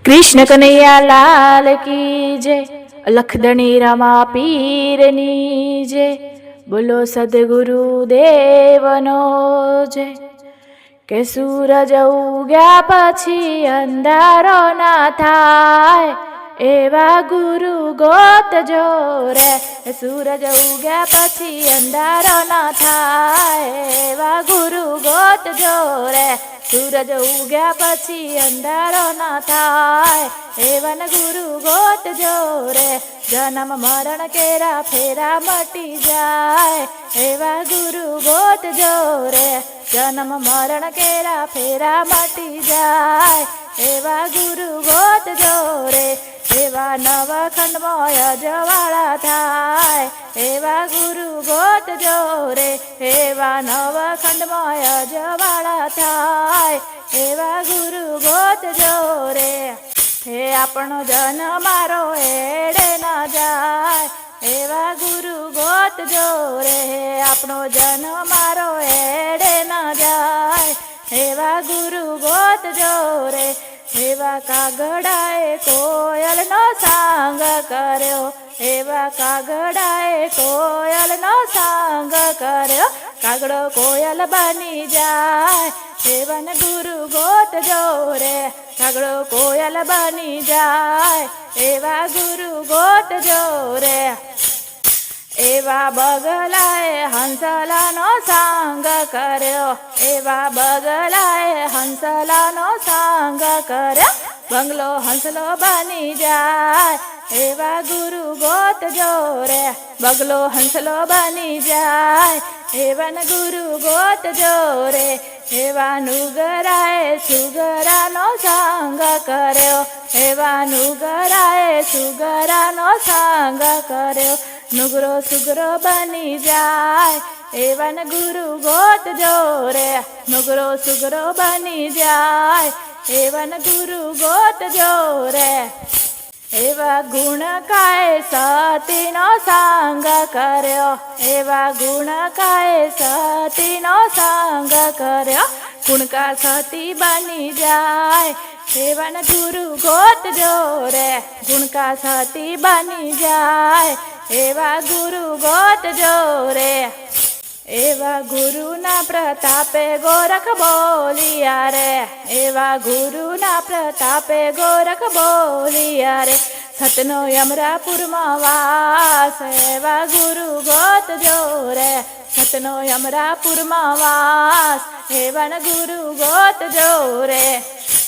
कृष्ण कन्हैया लाल की जय। लखदणी रमा पीरनी जय। बोलो सद्गुरु देवनो जय। के सूरज उग्या पछी अंधारो ना थाय एवा गुरु गोतजो रे। सूरज उग्या पछी अंधारो ना थाय एवा गुरु गोतजो रे। सूरज उग्या पछी अंधारो ना थाय एवन गुरु गोतजो रे। जन्म मरण केरा फेरा मटी जाय एवा गुरु गोतजो रे। जन्म मरण केरा फेरा मटी जाय एवा गुरु गोतजो रे। एवा नवखंडमय जवाळा थाय एवा गुरु गोतजो रे। एवा नवखंडमय जवाळा थाय एवा गुरु गोतजो रे। हे आपणो जन मारो एडे न जाय एवा गुरु गोतजो रे। हे आपणो जन मारो एडे न जाय एवा गुरु गोतजो रे। एवा कागड़ाए कोयल नो सांग कर्यो एवा कागड़ाए कोयल नो सांग कर्यो। कागड़ो कोयल बनी जाय एवन गुरु गोतजो रे। कागड़ो कोयल बनी जाय एवा गुरु गोतजो रे। एवा बगलाए हंसला नो सांग कर्यो एवा बगलाए हंसला नो सांग कर्यो। बंगलो हंसलो बनी जाय एवा गुरु गोतजो रे। बगलो हंसलो बनी जाय एवन गुरु गोतजो रे। एवा नुगराए सुगरा नो सांग कर्यो एवा नुगराए सुगरा नो सांग कर्यो। नुगरो सुगरो बनी जाय एवन गुरु गोतजो रे। नुगरो सुगरो बनी जाय एवन गुरु गोतजो रे। एवा गुण काय सती नो सांग कर्यो एवा गुण काय सती नो सांग कर्यो। गुण का सती बनी जाय एवन गुरु गोतजो रे। गुण का सती बनी जाय एवा गुरु गोतजो रे। एवा गुरु ना प्रतापे गोरख बोलिया रे। एवा गुरु ना प्रतापे गोरख बोलिया रे। सतनो यमरापुर में वास एवा गुरु गोतजो रे। सतनो यमरापुर में वास एवन गुरु गोतजो रे।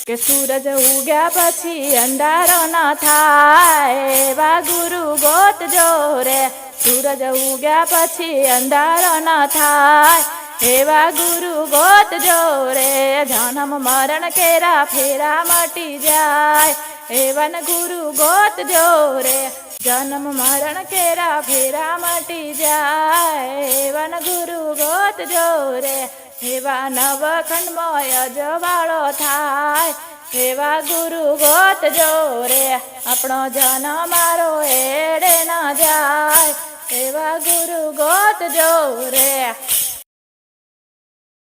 के सूरज उग्या पछी अंधारो ना थाय एवा गुरु गोतजो रे। सूरज उग्या पछी अंधारो ना थाय एवा गुरु गोतजो रे। जन्म मरण केरा फेरा मटी जाय एवन गुरु गोतजो रे। जन्म मरण केरा फेरा मटी जाय एवन गुरु गोतजो रे। एवा नवखंडमय जवाळो थाय एवा गुरु गोतजो रे। आपणो जन मारो एडे न जाय एवा गुरु गोतजो रे।